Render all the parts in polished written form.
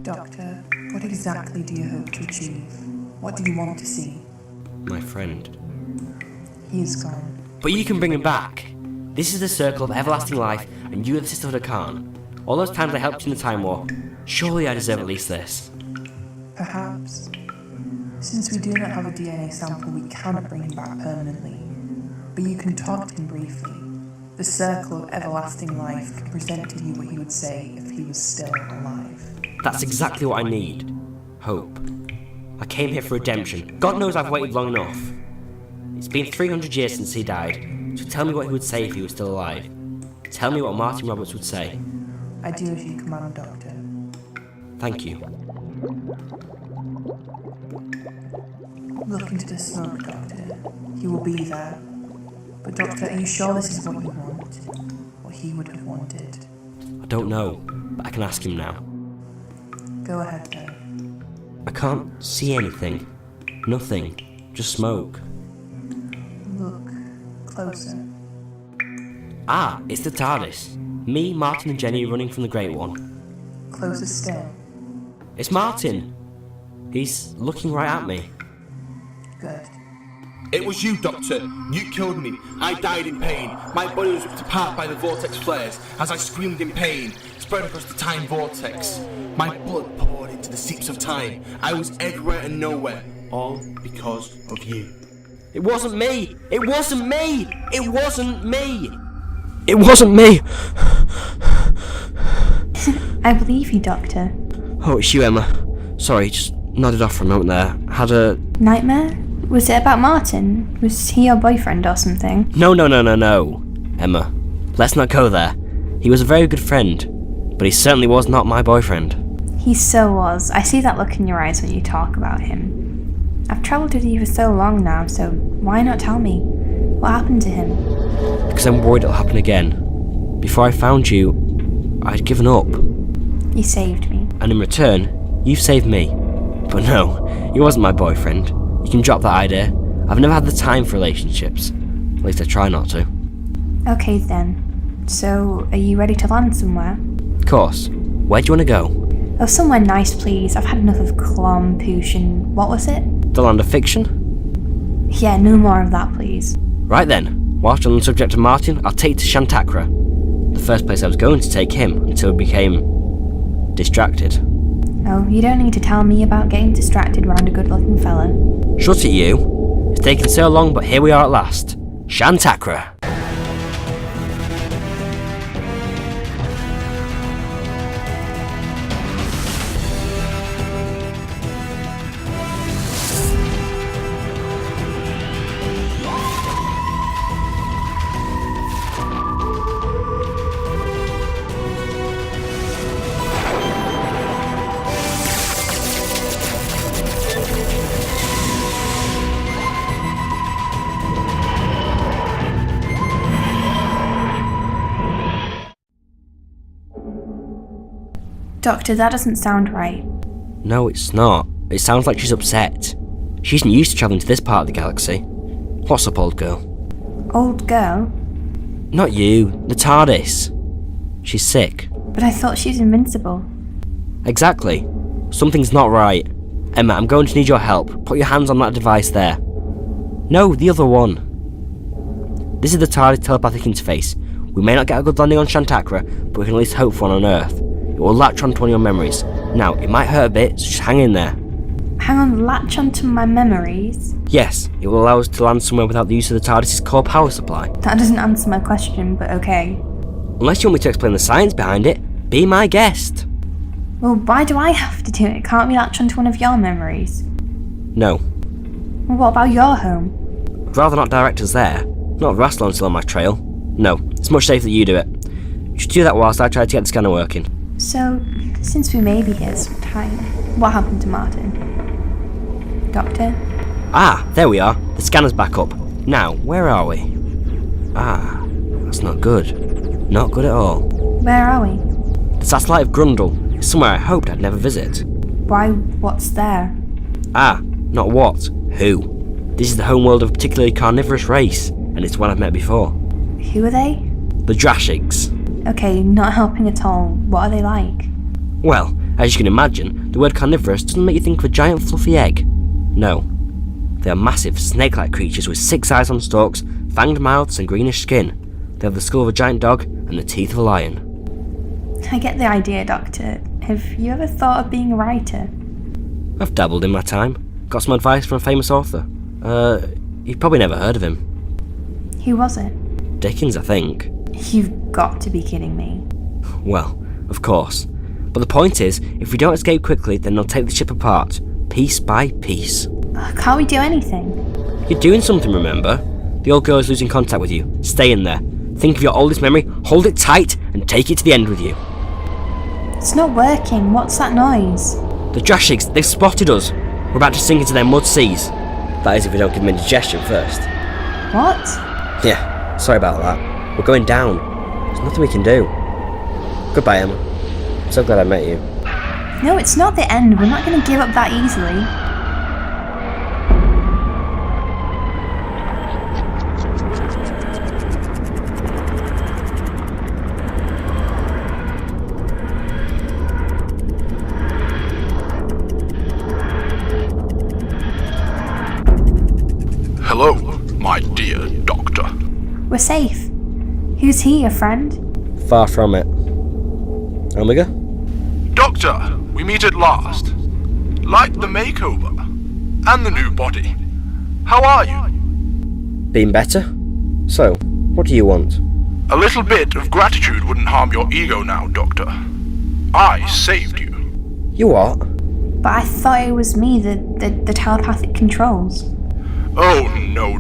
Doctor, what exactly do you hope to achieve? What do you want to see? My friend. He is gone. But you can bring him back. This is the circle of everlasting life, and you are the sisterhood of Khan. All those times I helped you in the Time War, surely I deserve at least this. Perhaps. Since we do not have a DNA sample, we cannot bring him back permanently. But you can talk to him briefly. The circle of everlasting life can present to you what he would say if he was still alive. That's exactly what I need. Hope. I came here for redemption. God knows I've waited long enough. It's been 300 years since he died, so tell me what he would say if he was still alive. Tell me what Martin Roberts would say. I do as you command, Doctor. Thank you. Look into the smoke, Doctor. He will be there. But Doctor, are you sure this is what you want? What he would have wanted? I don't know, but I can ask him now. Go ahead then. I can't see anything. Nothing. Just smoke. Look closer. Ah, it's the TARDIS. Me, Martin and Jenny running from the Great One. Closer still. It's Martin. He's looking right at me. Good. It was you, Doctor. You killed me. I died in pain. My body was ripped apart by the vortex flares as I screamed in pain, spread across the time vortex. My blood poured into the seeps of time. I was everywhere and nowhere, all because of you. It wasn't me! It wasn't me! It wasn't me! It wasn't me! I believe you, Doctor. Oh, it's you, Emma. Sorry, just nodded off for a moment there. Had a... Nightmare? Was it about Martin? Was he your boyfriend or something? No. Emma, let's not go there. He was a very good friend, but he certainly was not my boyfriend. He so was. I see that look in your eyes when you talk about him. I've travelled with you for so long now, so why not tell me? What happened to him? Because I'm worried it'll happen again. Before I found you, I'd given up. You saved me. And in return, you've saved me. But no, he wasn't my boyfriend. You can drop that idea. I've never had the time for relationships. At least I try not to. Okay then. So, are you ready to land somewhere? Of course. Where do you want to go? Oh, somewhere nice, please. I've had enough of Clom, Poosh, and what was it? The land of fiction? Yeah, no more of that, please. Right then. Whilst on the subject of Martin, I'll take you to Shantakra. The first place I was going to take him until we became... distracted. Oh, you don't need to tell me about getting distracted round a good-looking fella. Shut it, you. It's taken so long, but here we are at last. Shantakra. Doctor, that doesn't sound right. No, it's not. It sounds like she's upset. She isn't used to travelling to this part of the galaxy. What's up, old girl? Old girl? Not you, the TARDIS. She's sick. But I thought she's invincible. Exactly. Something's not right. Emma, I'm going to need your help. Put your hands on that device there. No, the other one. This is the TARDIS telepathic interface. We may not get a good landing on Shantakra, but we can at least hope for one on Earth. It will latch onto one of your memories. Now, it might hurt a bit, so just hang in there. Hang on, latch onto my memories? Yes, it will allow us to land somewhere without the use of the TARDIS's core power supply. That doesn't answer my question, but okay. Unless you want me to explain the science behind it, be my guest. Well, why do I have to do it? Can't we latch onto one of your memories? No. Well, what about your home? I'd rather not direct us there. Not Rassilon still on my trail. No, it's much safer that you do it. You should do that whilst I try to get the scanner working. So, since we may be here sometime, what happened to Martin? Doctor? Ah, there we are. The scanner's back up. Now, where are we? Ah, that's not good. Not good at all. Where are we? The satellite of Grundle. It's somewhere I hoped I'd never visit. Why, what's there? Ah, not what, who. This is the homeworld of a particularly carnivorous race, and it's one I've met before. Who are they? The Drashigs. Okay, not helping at all. What are they like? Well, As you can imagine, the word carnivorous doesn't make you think of a giant fluffy egg. No. They are massive, snake-like creatures with 6 eyes on stalks, fanged mouths and greenish skin. They have the skull of a giant dog and the teeth of a lion. I get the idea, Doctor. Have you ever thought of being a writer? I've dabbled in my time. Got some advice from a famous author. You've probably never heard of him. Who was it? Dickens, I think. You've got to be kidding me. Well, of course. But the point is, if we don't escape quickly, then they'll take the ship apart, piece by piece. Can't we do anything? You're doing something, remember? The old girl is losing contact with you. Stay in there. Think of your oldest memory, hold it tight, and take it to the end with you. It's not working. What's that noise? The Drashigs, they've spotted us. We're about to sink into their mud seas. That is if we don't give them indigestion first. What? Yeah, sorry about that. We're going down. There's nothing we can do. Goodbye, Emma. I'm so glad I met you. No, it's not the end. We're not going to give up that easily. Hello, my dear doctor. We're safe. Who's he, a friend? Far from it. Omega? Doctor, we meet at last. Like the makeover. And the new body. How are you? Been better? So, what do you want? A little bit of gratitude wouldn't harm your ego now, Doctor. I saved you. You what? But I thought it was me, the telepathic controls. Oh, no.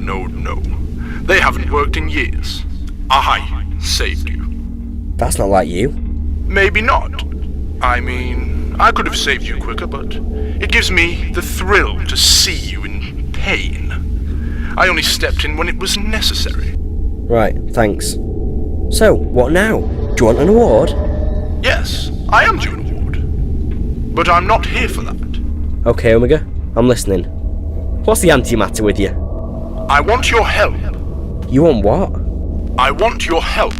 They haven't worked in years. I saved you. That's not like you. Maybe not. I mean, I could have saved you quicker, but it gives me the thrill to see you in pain. I only stepped in when it was necessary. Right, thanks. So, what now? Do you want an award? Yes, I am due an award. But I'm not here for that. Okay, Omega, I'm listening. What's the antimatter with you? I want your help. You want what? I want your help.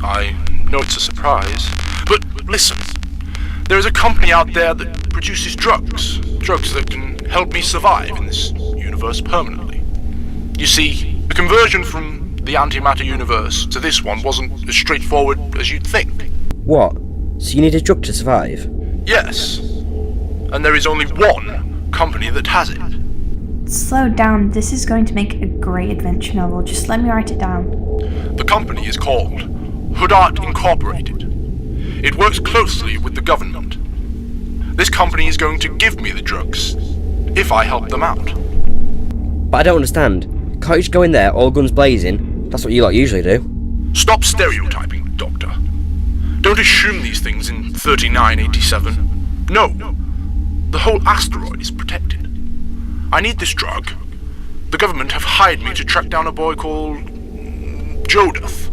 I know it's a surprise, but listen. There is a company out there that produces drugs. Drugs that can help me survive in this universe permanently. You see, the conversion from the antimatter universe to this one wasn't as straightforward as you'd think. What? So you need a drug to survive? Yes. And there is only one company that has it. Slow down. This is going to make a great adventure novel. Just let me write it down. The company is called Hoodart Incorporated. It works closely with the government. This company is going to give me the drugs, if I help them out. But I don't understand. Can't you just go in there, all guns blazing? That's what you lot usually do. Stop stereotyping, Doctor. Don't assume these things in 3987. No, the whole asteroid is protected. I need this drug. The government have hired me to track down a boy called Jodith.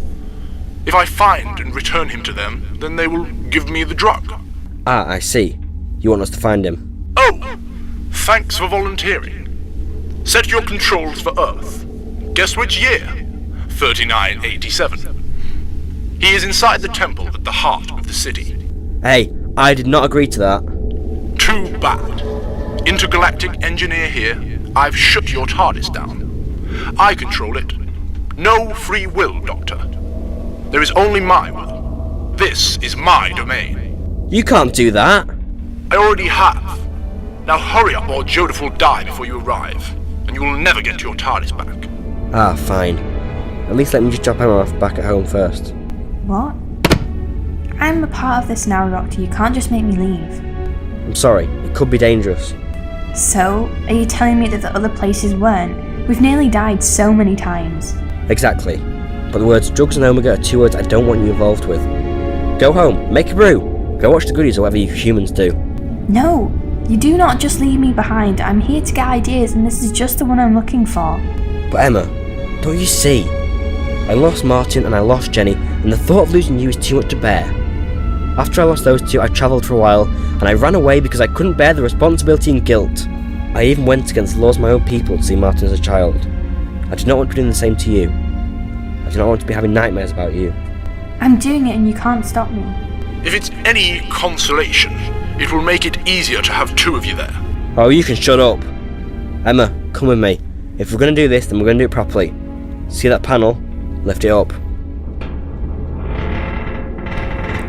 If I find and return him to them, then they will give me the drug. Ah, I see. You want us to find him. Oh, thanks for volunteering. Set your controls for Earth. Guess which year? 3987. He is inside the temple at the heart of the city. Hey, I did not agree to that. Too bad. Intergalactic engineer here, I've shut your TARDIS down. I control it. No free will, Doctor. There is only my will. This is my domain. You can't do that. I already have. Now hurry up or Jodith will die before you arrive, and you will never get your TARDIS back. Ah, fine. At least let me just drop Emma off back at home first. What? I'm a part of this now, Doctor. You can't just make me leave. I'm sorry, it could be dangerous. So, are you telling me that the other places weren't? We've nearly died so many times. Exactly. But the words drugs and Omega are 2 words I don't want you involved with. Go home, make a brew, go watch the goodies or whatever you humans do. No, you do not just leave me behind. I'm here to get ideas and this is just the one I'm looking for. But Emma, don't you see? I lost Martin and I lost Jenny, and the thought of losing you is too much to bear. After I lost those two, I travelled for a while, and I ran away because I couldn't bear the responsibility and guilt. I even went against the laws of my own people to see Martin as a child. I do not want to be doing the same to you. I do not want to be having nightmares about you. I'm doing it and you can't stop me. If it's any consolation, It will make it easier to have two of you there. Oh, you can shut up. Emma, come with me. If we're going to do this, then we're going to do it properly. See that panel? Lift it up.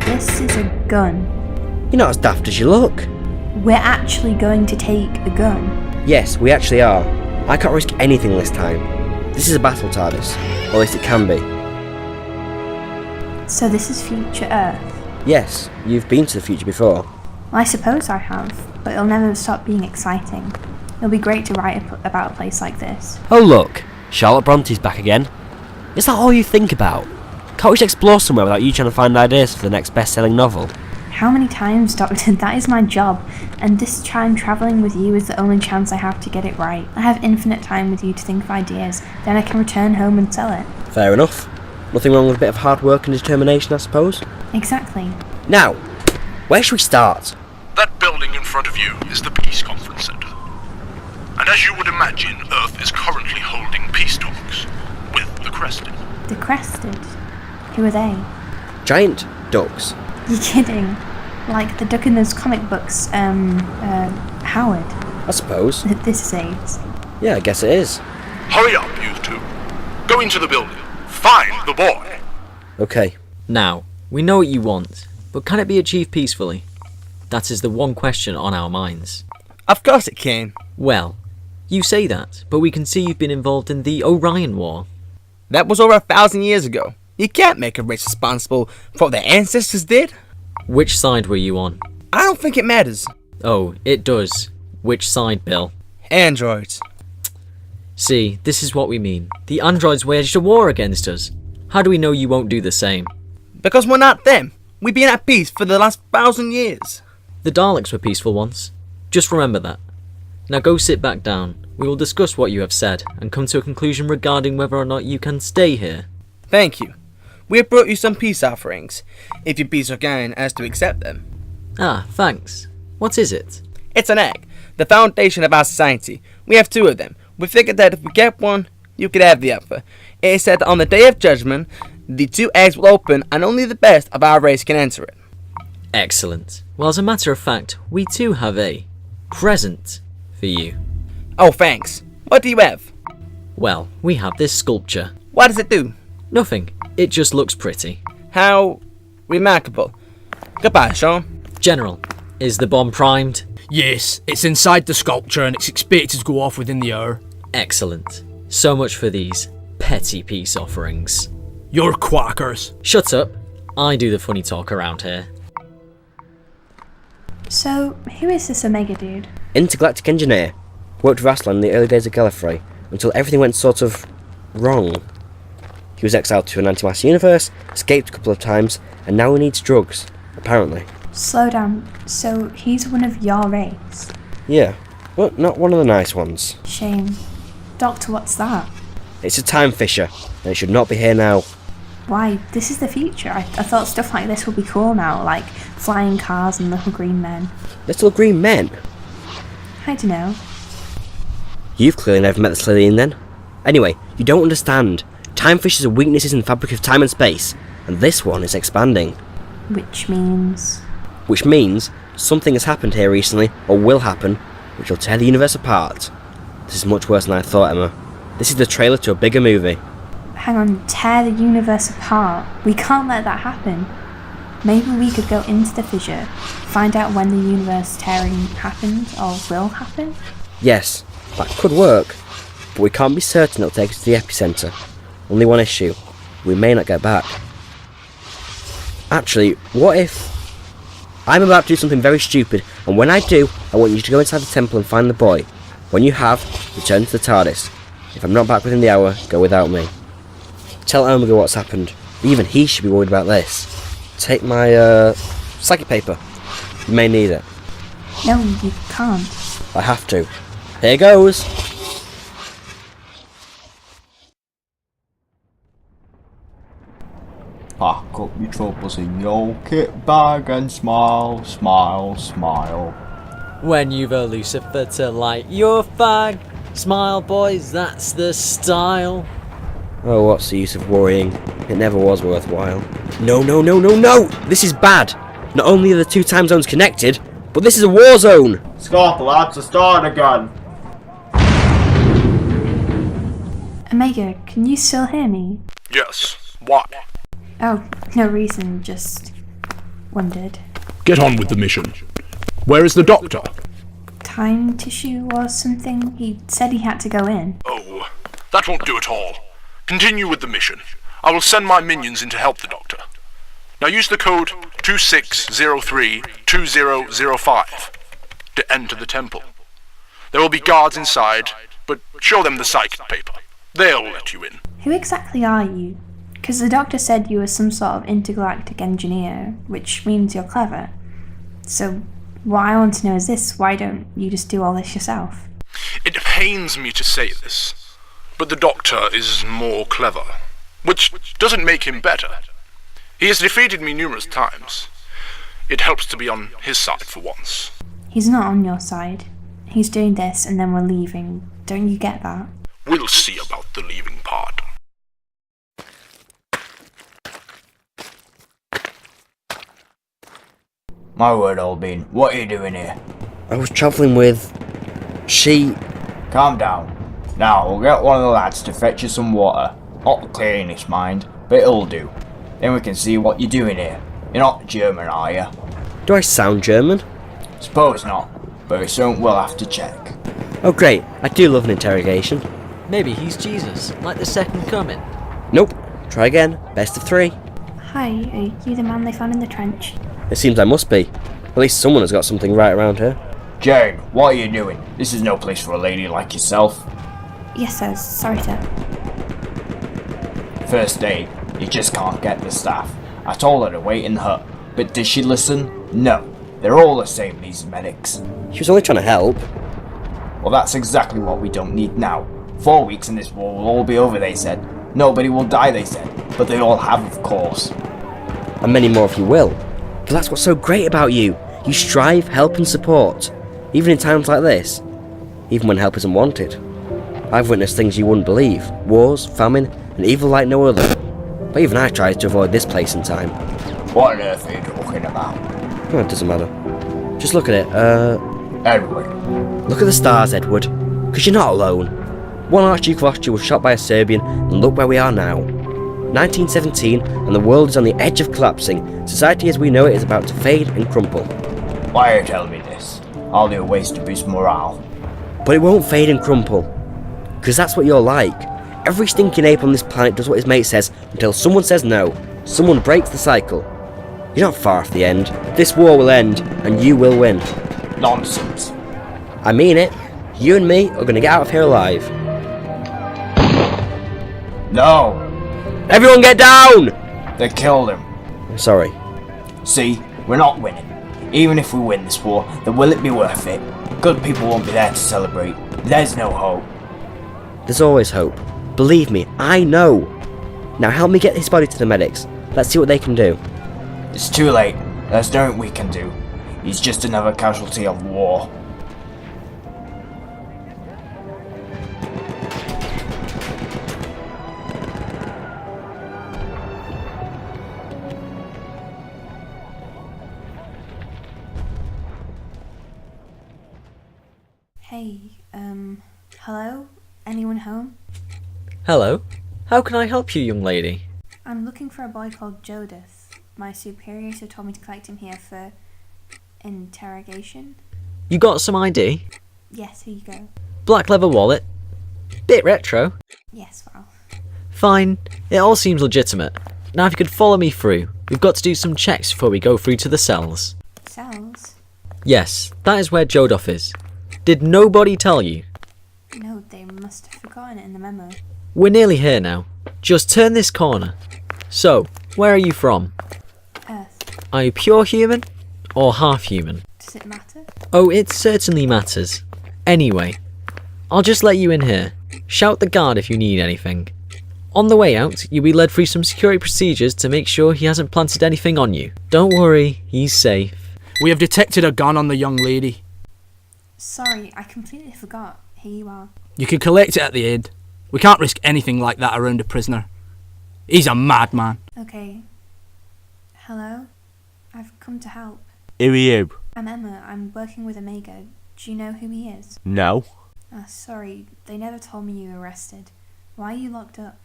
This is a gun. You're not as daft as you look. We're actually going to take a gun. Yes, we actually are. I can't risk anything this time. This is a battle TARDIS. Or at least it can be. So this is future Earth. Yes, you've been to the future before. Well, I suppose I have, but it'll never stop being exciting. It'll be great to write about a place like this. Oh look, Charlotte Bronte's back again. Is that all you think about? Can't we just explore somewhere without you trying to find ideas for the next best-selling novel? How many times, Doctor? That is my job, and this time travelling with you is the only chance I have to get it right. I have infinite time with you to think of ideas, then I can return home and sell it. Fair enough. Nothing wrong with a bit of hard work and determination, I suppose. Exactly. Now, where should we start? That building in front of you is the Peace Conference Center. And as you would imagine, Earth is currently holding peace talks with the Crested. The Crested? Who are they? Giant ducks. You're kidding. Like the duck in those comic books, Howard. I suppose. This is AIDS. Yeah, I guess it is. Hurry up, you two. Go into the building. Find the boy. Okay. Now, we know what you want, but can it be achieved peacefully? That is the one question on our minds. Of course it can. Well, you say that, but we can see you've been involved in the Orion War. That was over 1,000 years ago. You can't make a race responsible for what their ancestors did. Which side were you on? I don't think it matters. Oh, it does. Which side, Bill? Androids. See, this is what we mean. The androids waged a war against us. How do we know you won't do the same? Because we're not them. We've been at peace for the last 1,000 years. The Daleks were peaceful once. Just remember that. Now go sit back down. We will discuss what you have said and come to a conclusion regarding whether or not you can stay here. Thank you. We have brought you some peace offerings, if you'd be so kind as to accept them. Ah, thanks. What is it? It's an egg, the foundation of our society. We have two of them. We figured that if we get one, you could have the other. It is said that on the day of judgment, the two eggs will open and only the best of our race can enter it. Excellent. Well, as a matter of fact, we too have a present for you. Oh, thanks. What do you have? Well, we have this sculpture. What does it do? Nothing. It just looks pretty. How remarkable. Goodbye, Sean. General, is the bomb primed? Yes, it's inside the sculpture and it's expected to go off within the hour. Excellent. So much for these petty peace offerings. You're quackers. Shut up. I do the funny talk around here. So, who is this Omega dude? Intergalactic engineer. Worked with Aslan in the early days of Gallifrey, until everything went sort of wrong. He was exiled to an anti-mass universe, escaped a couple of times, and now he needs drugs, apparently. Slow down. So, he's one of your race? Yeah, but not one of the nice ones. Shame. Doctor, what's that? It's a time fisher, and it should not be here now. Why, this is the future. I thought stuff like this would be cool now, like flying cars and little green men. Little green men? I don't know. You've clearly never met the Slithian then. Anyway, you don't understand. Time fishers are weaknesses in the fabric of time and space, and this one is expanding. Which means... Which means something has happened here recently, or will happen, which will tear the universe apart. This is much worse than I thought, Emma. This is the trailer to a bigger movie. Hang on, tear the universe apart? We can't let that happen. Maybe we could go into the fissure, find out when the universe tearing happened, or will happen? Yes, that could work, but we can't be certain it'll take us to the epicentre. Only one issue. We may not get back. Actually, what if... I'm about to do something very stupid, and when I do, I want you to go inside the temple and find the boy. When you have, return to the TARDIS. If I'm not back within the hour, go without me. Tell Omega what's happened. Even he should be worried about this. Take my, psychic paper. You may need it. No, you can't. I have to. Here goes! Pack up your troubles in your kit bag and smile, smile, smile. When you've a Lucifer to light your fag, smile boys, that's the style. Oh, what's the use of worrying? It never was worthwhile. No, no, no, no, no! This is bad! Not only are the two time zones connected, But this is a war zone! Scott, the lads are starting again. Omega, can you still hear me? Yes. Why? Oh, no reason, just wondered. Get on with the mission. Where is the doctor? Time tissue or something? He said he had to go in. Oh, that won't do at all. Continue with the mission. I will send my minions in to help the doctor. Now use the code 26032005 to enter the temple. There will be guards inside, but show them the psychic paper. They'll let you in. Who exactly are you? Because the doctor said you were some sort of intergalactic engineer, which means you're clever. So, what I want to know is this: why don't you just do all this yourself? It pains me to say this, but the doctor is more clever, which doesn't make him better. He has defeated me numerous times. It helps to be on his side for once. He's not on your side. He's doing this and then we're leaving. Don't you get that? We'll see about the leaving part. My word, old bean, what are you doing here? I was travelling with... She... Calm down. Now, we'll get one of the lads to fetch you some water. Not the cleanest, mind, but it'll do. Then we can see what you're doing here. You're not German, are you? Do I sound German? Suppose not, but it's something we'll have to check. Oh great, I do love an interrogation. Maybe he's Jesus, like the second coming. Nope. Try again. Best of 3. Hi, are you the man they found in the trench? It seems I must be. At least someone has got something right around here. Jane, what are you doing? This is no place for a lady like yourself. Yes, sir. Sorry, sir. First aid, you just can't get the staff. I told her to wait in the hut, but did she listen? No. They're all the same, these medics. She was only trying to help. Well, that's exactly what we don't need now. 4 weeks and this war will all be over, they said. Nobody will die, they said. But they all have, of course. And many more if you will. But that's what's so great about you. You strive, help and support. Even in times like this. Even when help isn't wanted. I've witnessed things you wouldn't believe. Wars, famine, and evil like no other. But even I tried to avoid this place in time. What on earth are you talking about? Oh, it doesn't matter. Just look at it, Edward. Look at the stars, Edward. Because you're not alone. One Archduke of Austria was shot by a Serbian, and look where we are now. 1917, and the world is on the edge of collapsing. Society as we know it is about to fade and crumple. Why are you telling me this? I'll do ways to boost morale. But it won't fade and crumple. Because that's what you're like. Every stinking ape on this planet does what his mate says until someone says no. Someone breaks the cycle. You're not far off the end. This war will end, and you will win. Nonsense. I mean it. You and me are going to get out of here alive. No! Everyone get down! They killed him. I'm sorry. See, we're not winning. Even if we win this war, then will it be worth it? Good people won't be there to celebrate. There's no hope. There's always hope. Believe me, I know. Now help me get his body to the medics. Let's see what they can do. It's too late. There's nothing we can do. He's just another casualty of war. Hey, hello? Anyone home? Hello? How can I help you, young lady? I'm looking for a boy called Jodith. My superiors have told me to collect him here for interrogation. You got some ID? Yes, here you go. Black leather wallet? Bit retro. Yes, well. Fine, it all seems legitimate. Now if you could follow me through, we've got to do some checks before we go through to the cells. Cells? Yes, that is where Jodith is. Did nobody tell you? No, they must have forgotten it in the memo. We're nearly here now. Just turn this corner. So, where are you from? Earth. Are you pure human? Or half human? Does it matter? Oh, it certainly matters. Anyway, I'll just let you in here. Shout the guard if you need anything. On the way out, you'll be led through some security procedures to make sure he hasn't planted anything on you. Don't worry, he's safe. We have detected a gun on the young lady. Sorry, I completely forgot. Here you are. You can collect it at the end. We can't risk anything like that around a prisoner. He's a madman. Okay. Hello? I've come to help. Who are you? I'm Emma. I'm working with Omega. Do you know who he is? No. Sorry, they never told me you were arrested. Why are you locked up?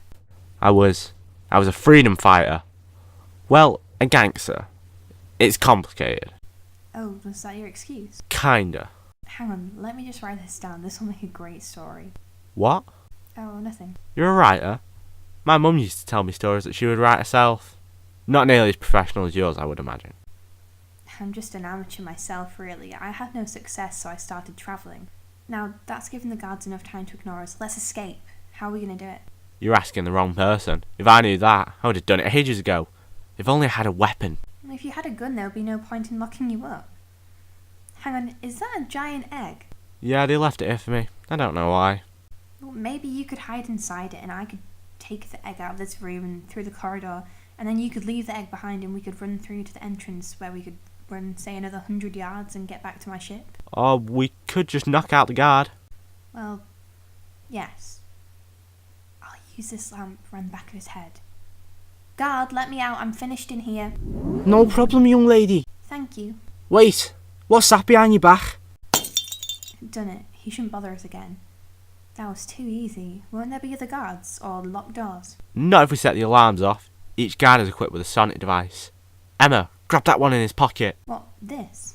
I was a freedom fighter. Well, a gangster. It's complicated. Oh, was that your excuse? Kinda. Hang on, let me just write this down. This will make a great story. What? Oh, nothing. You're a writer? My mum used to tell me stories that she would write herself. Not nearly as professional as yours, I would imagine. I'm just an amateur myself, really. I had no success, so I started travelling. Now, that's given the guards enough time to ignore us. Let's escape. How are we going to do it? You're asking the wrong person. If I knew that, I would have done it ages ago. If only I had a weapon. If you had a gun, there would be no point in locking you up. Hang on, is that a giant egg? Yeah, they left it here for me. I don't know why. Well, maybe you could hide inside it and I could take the egg out of this room and through the corridor, and then you could leave the egg behind and we could run through to the entrance where we could run, say, another 100 yards and get back to my ship. Or we could just knock out the guard. Well, yes. I'll use this lamp around the back of his head. Guard, let me out. I'm finished in here. No problem, young lady. Thank you. Wait, what's that behind your back? Done it. He shouldn't bother us again. That was too easy. Won't there be other guards or locked doors? Not if we set the alarms off. Each guard is equipped with a sonic device. Emma, grab that one in his pocket. What, this?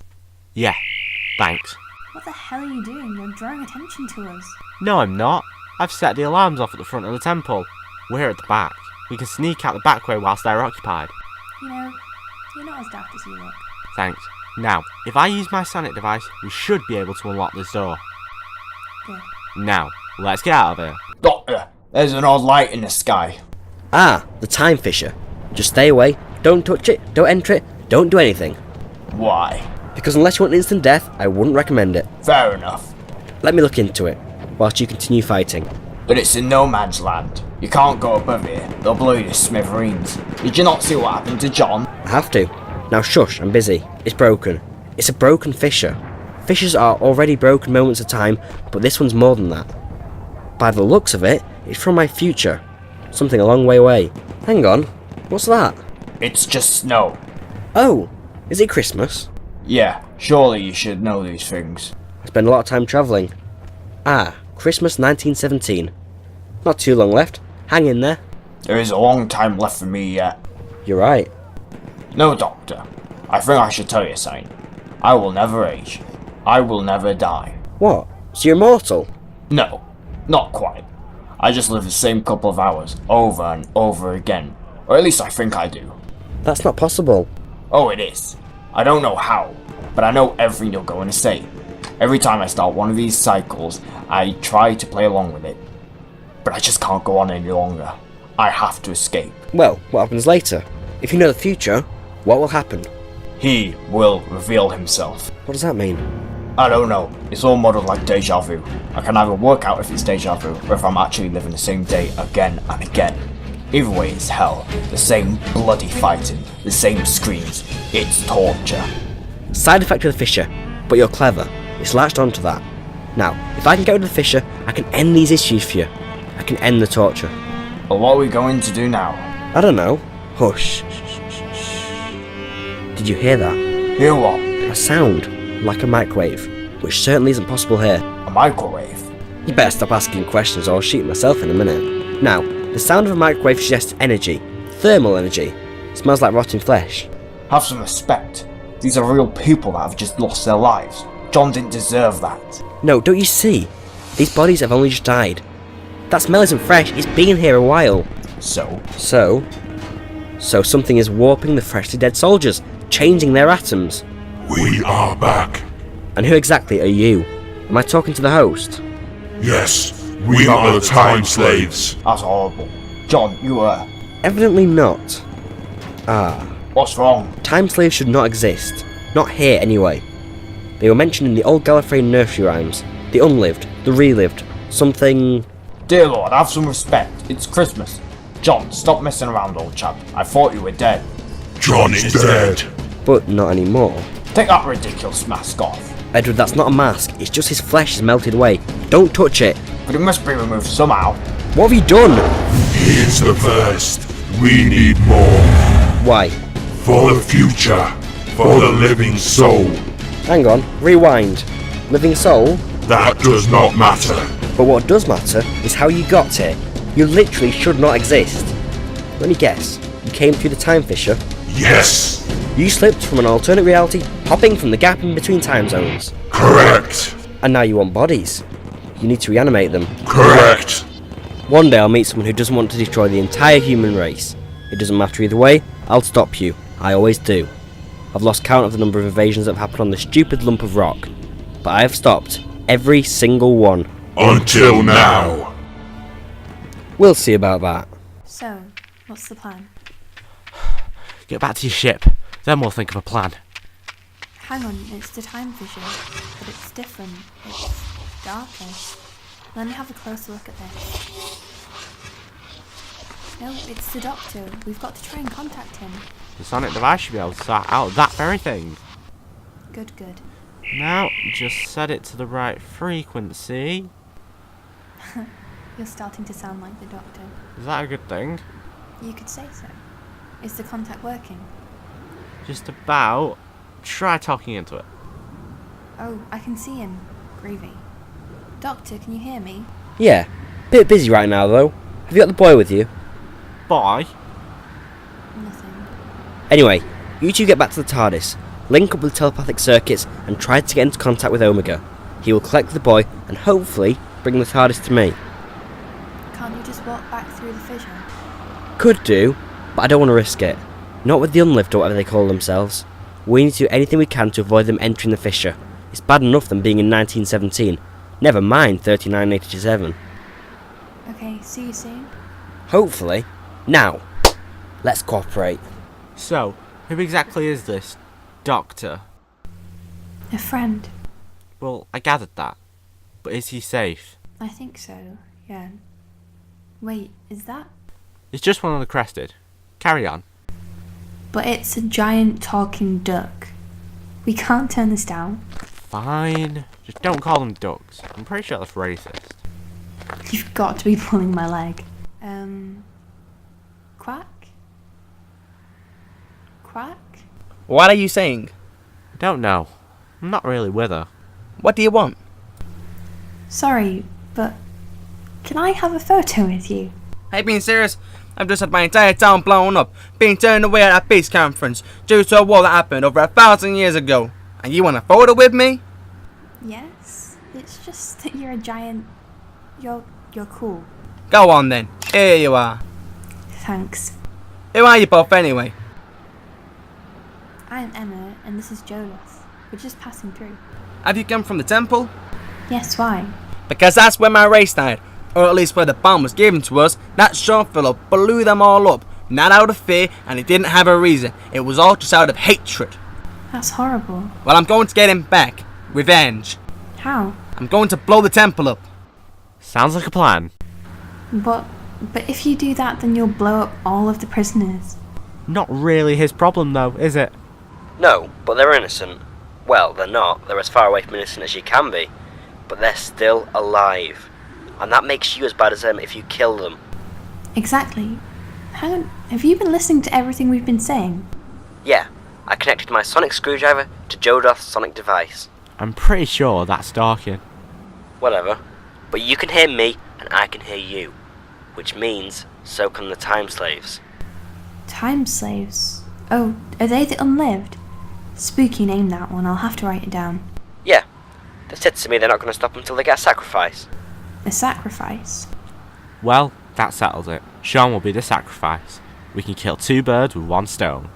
Yeah, thanks. What the hell are you doing? You're drawing attention to us. No, I'm not. I've set the alarms off at the front of the temple. We're at the back. We can sneak out the back way whilst they're occupied. You know, you're not as daft as you look. Thanks. Now, if I use my sonic device, we should be able to unlock this door. Good. Now, let's get out of here. Doctor, there's an odd light in the sky. Ah, the time fisher. Just stay away. Don't touch it. Don't enter it. Don't do anything. Why? Because unless you want instant death, I wouldn't recommend it. Fair enough. Let me look into it, whilst you continue fighting. But it's in no man's land. You can't go above here. They'll blow you to smithereens. Did you not see what happened to John? I have to. Now shush, I'm busy. It's broken. It's a broken fissure. Fissures are already broken moments of time, but this one's more than that. By the looks of it, it's from my future. Something a long way away. Hang on, what's that? It's just snow. Oh, is it Christmas? Yeah, surely you should know these things. I spend a lot of time travelling. Ah, Christmas 1917. Not too long left. Hang in there. There is a long time left for me yet. You're right. No, Doctor. I think I should tell you something. I will never age. I will never die. What? So you're immortal? No, not quite. I just live the same couple of hours over and over again. Or at least I think I do. That's not possible. Oh, it is. I don't know how, but I know everything you're going to say. Every time I start one of these cycles, I try to play along with it. But I just can't go on any longer. I have to escape. Well, what happens later? If you know the future, what will happen? He will reveal himself. What does that mean? I don't know. It's all muddled like deja vu. I can neither work out if it's deja vu or if I'm actually living the same day again and again. Either way, it's hell. The same bloody fighting. The same screams. It's torture. Side effect of the fissure, but you're clever. It's latched onto that. Now, if I can get rid of the fissure, I can end these issues for you. I can end the torture. Well, what are we going to do now? I don't know. Hush. Did you hear that? Hear what? A sound, like a microwave, which certainly isn't possible here. A microwave? You better stop asking questions or I'll shoot myself in a minute. Now, the sound of a microwave suggests energy. Thermal energy. It smells like rotting flesh. Have some respect. These are real people that have just lost their lives. John didn't deserve that. No, don't you see? These bodies have only just died. That smell isn't fresh, it's been here a while. So something is warping the freshly dead soldiers, changing their atoms. We are back. And who exactly are you? Am I talking to the host? Yes, we are the time slaves. That's horrible. John, you were... Evidently not. What's wrong? Time slaves should not exist. Not here, anyway. They were mentioned in the old Gallifreyan nursery rhymes. The unlived, the relived, something... Dear Lord, have some respect. It's Christmas. John, stop messing around, old chap. I thought you were dead. John is dead. But not anymore. Take that ridiculous mask off. Edward, that's not a mask. It's just his flesh is melted away. Don't touch it. But it must be removed somehow. What have you done? Here's the first. We need more. Why? For the future. For the living soul. Hang on, rewind. Living soul? That does not matter. But what does matter is how you got here. You literally should not exist. Let me guess, you came through the time fissure? Yes. You slipped from an alternate reality, hopping from the gap in between time zones. Correct. And now you want bodies. You need to reanimate them. Correct. One day I'll meet someone who doesn't want to destroy the entire human race. It doesn't matter either way, I'll stop you. I always do. I've lost count of the number of invasions that have happened on this stupid lump of rock. But I have stopped every single one. Until now. We'll see about that. So, what's the plan? Get back to your ship, then we'll think of a plan. Hang on, it's the time fissure, but it's different. It's darker. Let me have a closer look at this. No, it's the Doctor. We've got to try and contact him. The sonic device should be able to sort out that very thing. Good. Now, just set it to the right frequency. You're starting to sound like the Doctor. Is that a good thing? You could say so. Is the contact working? Just about. Try talking into it. Oh, I can see him. Groovy. Doctor, can you hear me? Yeah, bit busy right now though. Have you got the boy with you? Bye. Nothing. Anyway, you two get back to the TARDIS, link up with telepathic circuits and try to get into contact with Omega. He will collect the boy and hopefully bring the TARDIS to me. Can't you just walk back through the fissure? Could do, but I don't want to risk it. Not with the unlived or whatever they call themselves. We need to do anything we can to avoid them entering the fissure. It's bad enough them being in 1917. Never mind 3987. Okay, see you soon. Hopefully. Now, let's cooperate. So, who exactly is this Doctor? A friend. Well, I gathered that. But is he safe? I think so, yeah. Wait, is that? It's just one of the crested. Carry on. But it's a giant talking duck. We can't turn this down. Fine. Just don't call them ducks. I'm pretty sure that's racist. You've got to be pulling my leg. Quack? Quack? What are you saying? I don't know. I'm not really with her. What do you want? Sorry, but can I have a photo with you? Are you being serious? I've just had my entire town blown up, being turned away at a peace conference due to a war that happened over 1,000 years ago. And you want a photo with me? Yes, it's just that you're a giant... You're cool. Go on then. Here you are. Thanks. Who are you both anyway? I'm Emma, and this is Jonas. We're just passing through. Have you come from the temple? Yes, why? Because that's where my race died. Or at least where the bomb was given to us. That short fellow blew them all up. Not out of fear, and he didn't have a reason. It was all just out of hatred. That's horrible. Well, I'm going to get him back. Revenge. How? I'm going to blow the temple up. Sounds like a plan. But if you do that, then you'll blow up all of the prisoners. Not really his problem though, is it? No, but they're innocent. Well, they're not. They're as far away from innocent as you can be. But they're still alive. And that makes you as bad as them if you kill them. Exactly. Hang on, have you been listening to everything we've been saying? Yeah, I connected my sonic screwdriver to Jodoth's sonic device. I'm pretty sure that's stalking. Whatever. But you can hear me, and I can hear you. Which means, so can the time slaves. Time slaves? Oh, are they the unlived? Spooky name, that one. I'll have to write it down. Yeah. They said to me they're not going to stop until they get a sacrifice. A sacrifice? Well, that settles it. Sean will be the sacrifice. We can kill two birds with one stone.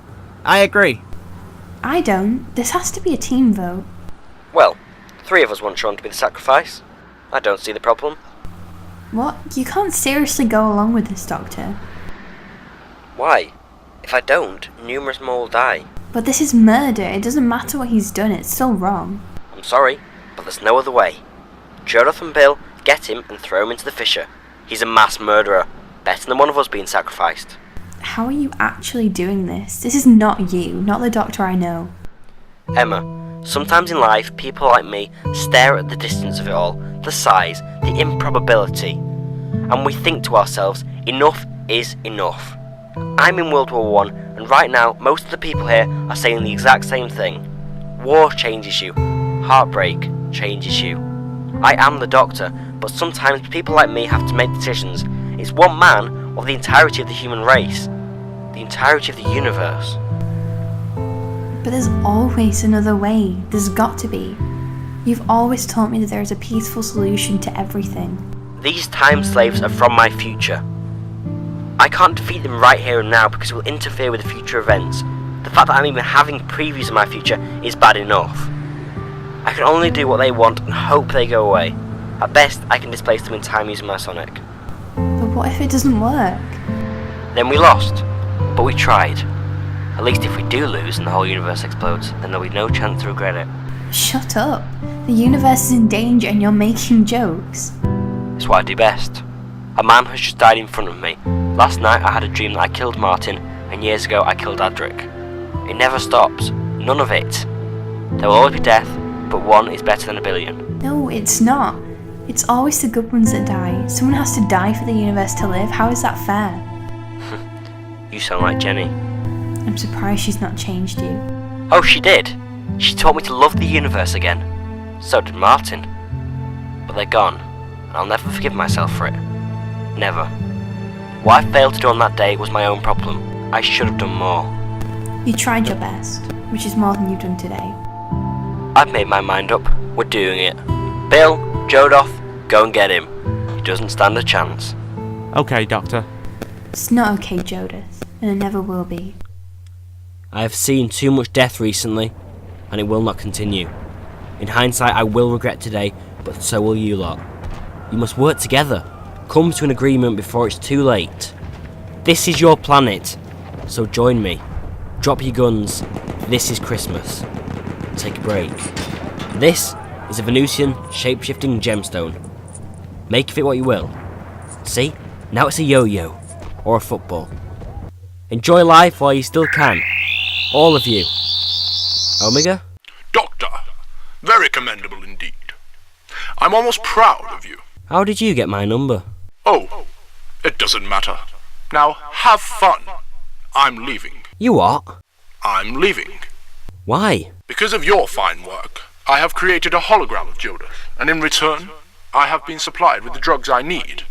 I agree. I don't. This has to be a team vote. Well, 3 of us want Sean to be the sacrifice. I don't see the problem. What? You can't seriously go along with this, Doctor. Why? If I don't, numerous more will die. But this is murder. It doesn't matter what he's done. It's still wrong. I'm sorry, but there's no other way. Jodoth and Bill, get him and throw him into the fissure. He's a mass murderer. Better than one of us being sacrificed. How are you actually doing this? This is not you, not the Doctor I know. Emma, sometimes in life, people like me stare at the distance of it all, the size, the improbability, and we think to ourselves, enough is enough. I'm in World War I, and right now, most of the people here are saying the exact same thing. War changes you. Heartbreak changes you. I am the Doctor, but sometimes people like me have to make decisions. It's one man or the entirety of the human race. The entirety of the universe. But there's always another way. There's got to be. You've always taught me that there is a peaceful solution to everything. These time slaves are from my future. I can't defeat them right here and now because it will interfere with the future events. The fact that I'm even having previews of my future is bad enough. I can only do what they want and hope they go away. At best, I can displace them in time using my sonic. But what if it doesn't work? Then we lost, but we tried. At least if we do lose and the whole universe explodes, then there'll be no chance to regret it. Shut up. The universe is in danger and you're making jokes. It's what I do best. A man has just died in front of me. Last night I had a dream that I killed Martin, and years ago I killed Adric. It never stops. None of it. There will always be death, but one is better than a billion. No, it's not. It's always the good ones that die. Someone has to die for the universe to live. How is that fair? You sound like Jenny. I'm surprised she's not changed you. Oh, she did. She taught me to love the universe again. So did Martin. But they're gone, and I'll never forgive myself for it. Never. What I failed to do on that day was my own problem. I should have done more. You tried your best, which is more than you've done today. I've made my mind up. We're doing it. Bill, Jodoff, go and get him. He doesn't stand a chance. Okay, Doctor. It's not okay, Jodith, and it never will be. I have seen too much death recently, and it will not continue. In hindsight, I will regret today, but so will you lot. You must work together. Come to an agreement before it's too late. This is your planet, so join me. Drop your guns. This is Christmas. Take a break. This is a Venusian shape-shifting gemstone. Make of it what you will. See? Now it's a yo-yo. Or a football. Enjoy life while you still can. All of you. Omega? Doctor, very commendable indeed. I'm almost proud of you. How did you get my number? Oh, it doesn't matter. Now, have fun. I'm leaving. You what? I'm leaving. Why? Because of your fine work, I have created a hologram of Jodith, and in return, I have been supplied with the drugs I need.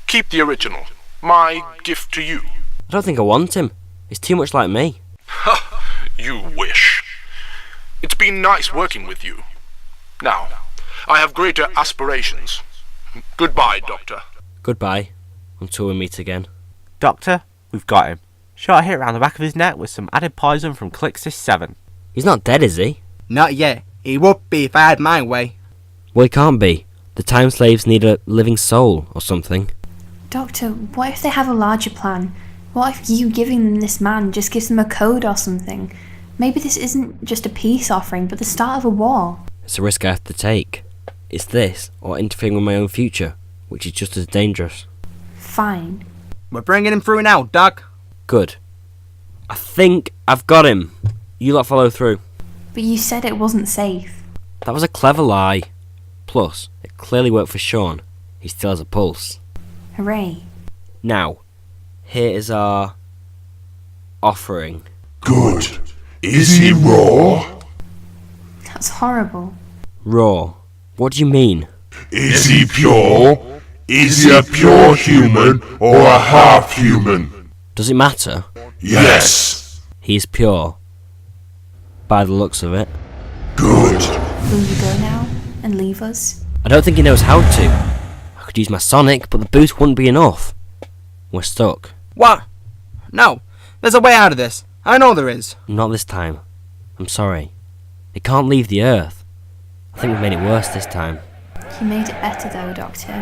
Keep the original. My gift to you. I don't think I want him. He's too much like me. Ha! You wish. It's been nice working with you. Now, I have greater aspirations. Goodbye, Doctor. Goodbye, until we meet again. Doctor, we've got him. Shot a hit around the back of his neck with some added poison from Clixis 7. He's not dead, is he? Not yet. He would be if I had my way. Well, he can't be. The time slaves need a living soul or something. Doctor, what if they have a larger plan? What if you giving them this man just gives them a code or something? Maybe this isn't just a peace offering, but the start of a war. It's a risk I have to take. It's this, or interfering with my own future, which is just as dangerous. Fine. We're bringing him through now, Doc. Good. I think I've got him. You lot follow through. But you said it wasn't safe. That was a clever lie. Plus, it clearly worked for Sean. He still has a pulse. Hooray. Now, here is our offering. Good. Is he raw? That's horrible. Raw? What do you mean? Is he pure? Is he a pure human or a half human? Does it matter? Yes. He is pure. By the looks of it. Good. Will you go now and leave us? I don't think he knows how to. I could use my sonic, but the boost wouldn't be enough. We're stuck. What? No. There's a way out of this. I know there is. Not this time. I'm sorry. It can't leave the Earth. I think we made it worse this time. You made it better though, Doctor.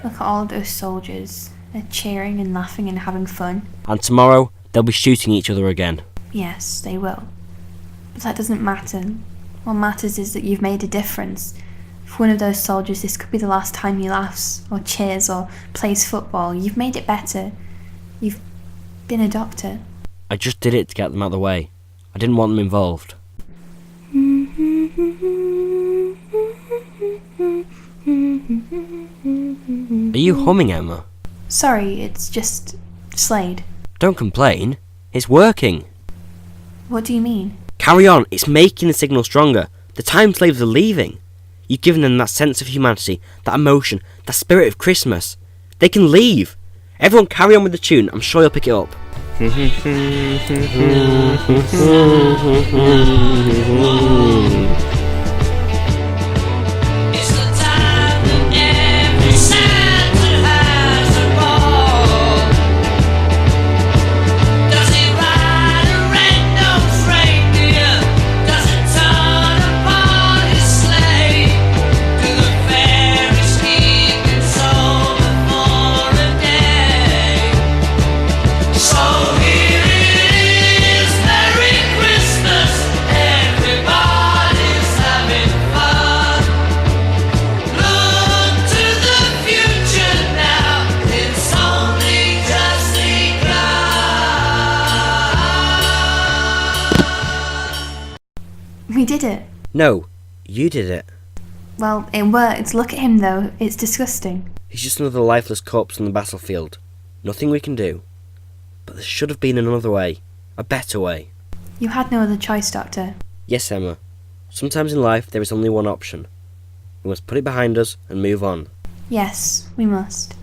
Look at all those soldiers. They're cheering and laughing and having fun. And tomorrow, they'll be shooting each other again. Yes, they will. But that doesn't matter. What matters is that you've made a difference. For one of those soldiers, this could be the last time he laughs, or cheers, or plays football. You've made it better. You've been a doctor. I just did it to get them out of the way. I didn't want them involved. Are you humming, Emma? Sorry, it's just Slade. Don't complain. It's working. What do you mean? Carry on, it's making the signal stronger. The time slaves are leaving. You've given them that sense of humanity, that emotion, that spirit of Christmas. They can leave. Everyone carry on with the tune, I'm sure you'll pick it up. We did it. No, you did it. Well, it worked. Look at him though. It's disgusting. He's just another lifeless corpse on the battlefield. Nothing we can do. But there should have been another way. A better way. You had no other choice, Doctor. Yes, Emma. Sometimes in life there is only one option. We must put it behind us and move on. Yes, we must.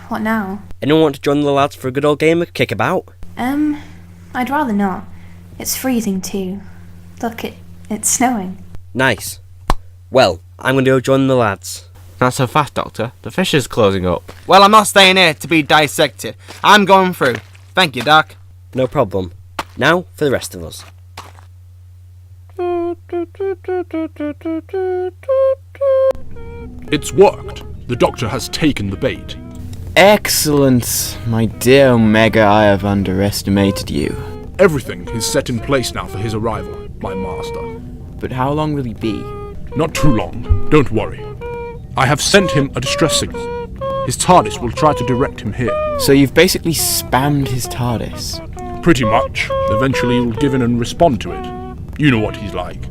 What now? Anyone want to join the lads for a good old game of kickabout? I'd rather not. It's freezing too. Look, it's snowing. Nice. Well, I'm going to go join the lads. Not so fast, Doctor. The fish is closing up. Well, I'm not staying here to be dissected. I'm going through. Thank you, Doc. No problem. Now for the rest of us. It's worked. The Doctor has taken the bait. Excellent. My dear Omega, I have underestimated you. Everything is set in place now for his arrival, my master. But how long will he be? Not too long. Don't worry. I have sent him a distress signal. His TARDIS will try to direct him here. So you've basically spammed his TARDIS? Pretty much. Eventually you'll give in and respond to it. You know what he's like.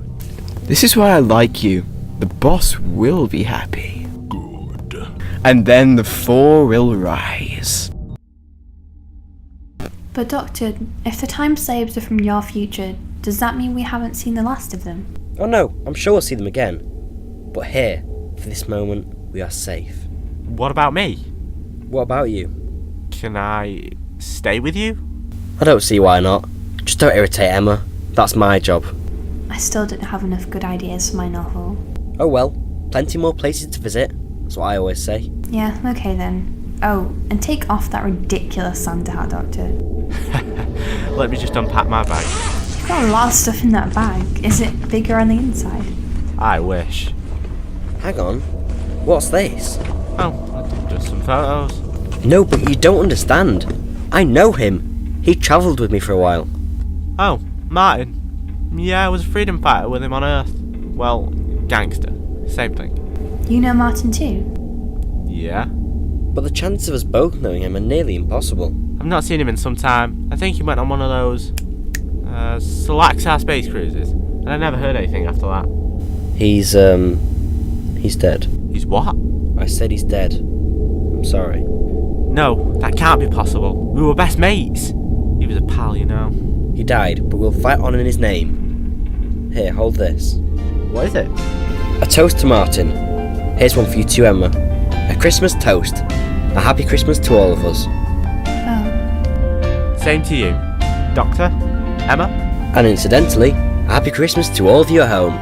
This is why I like you. The boss will be happy. Good. And then the four will rise. But Doctor, if the time slaves are from your future, does that mean we haven't seen the last of them? Oh no, I'm sure we'll see them again. But here, for this moment, we are safe. What about me? What about you? Can I stay with you? I don't see why not. Just don't irritate Emma. That's my job. I still don't have enough good ideas for my novel. Oh well, plenty more places to visit. That's what I always say. Yeah, okay then. Oh, and take off that ridiculous Santa hat, Doctor. Let me just unpack my bag. You've got a lot of stuff in that bag. Is it bigger on the inside? I wish. Hang on. What's this? Oh, just some photos. No, but you don't understand. I know him. He travelled with me for a while. Oh, Martin. Yeah, I was a freedom fighter with him on Earth. Well, gangster. Same thing. You know Martin too? Yeah. But the chances of us both knowing him are nearly impossible. I've not seen him in some time. I think he went on one of those Salaxar space cruises, and I never heard anything after that. He's dead. He's what? I said he's dead. I'm sorry. No, that can't be possible. We were best mates. He was a pal, you know. He died, but we'll fight on in his name. Here, hold this. What is it? A toast to Martin. Here's one for you too, Emma. A Christmas toast. A happy Christmas to all of us. Oh. Same to you. Doctor? Emma? And incidentally, a happy Christmas to all of you at home.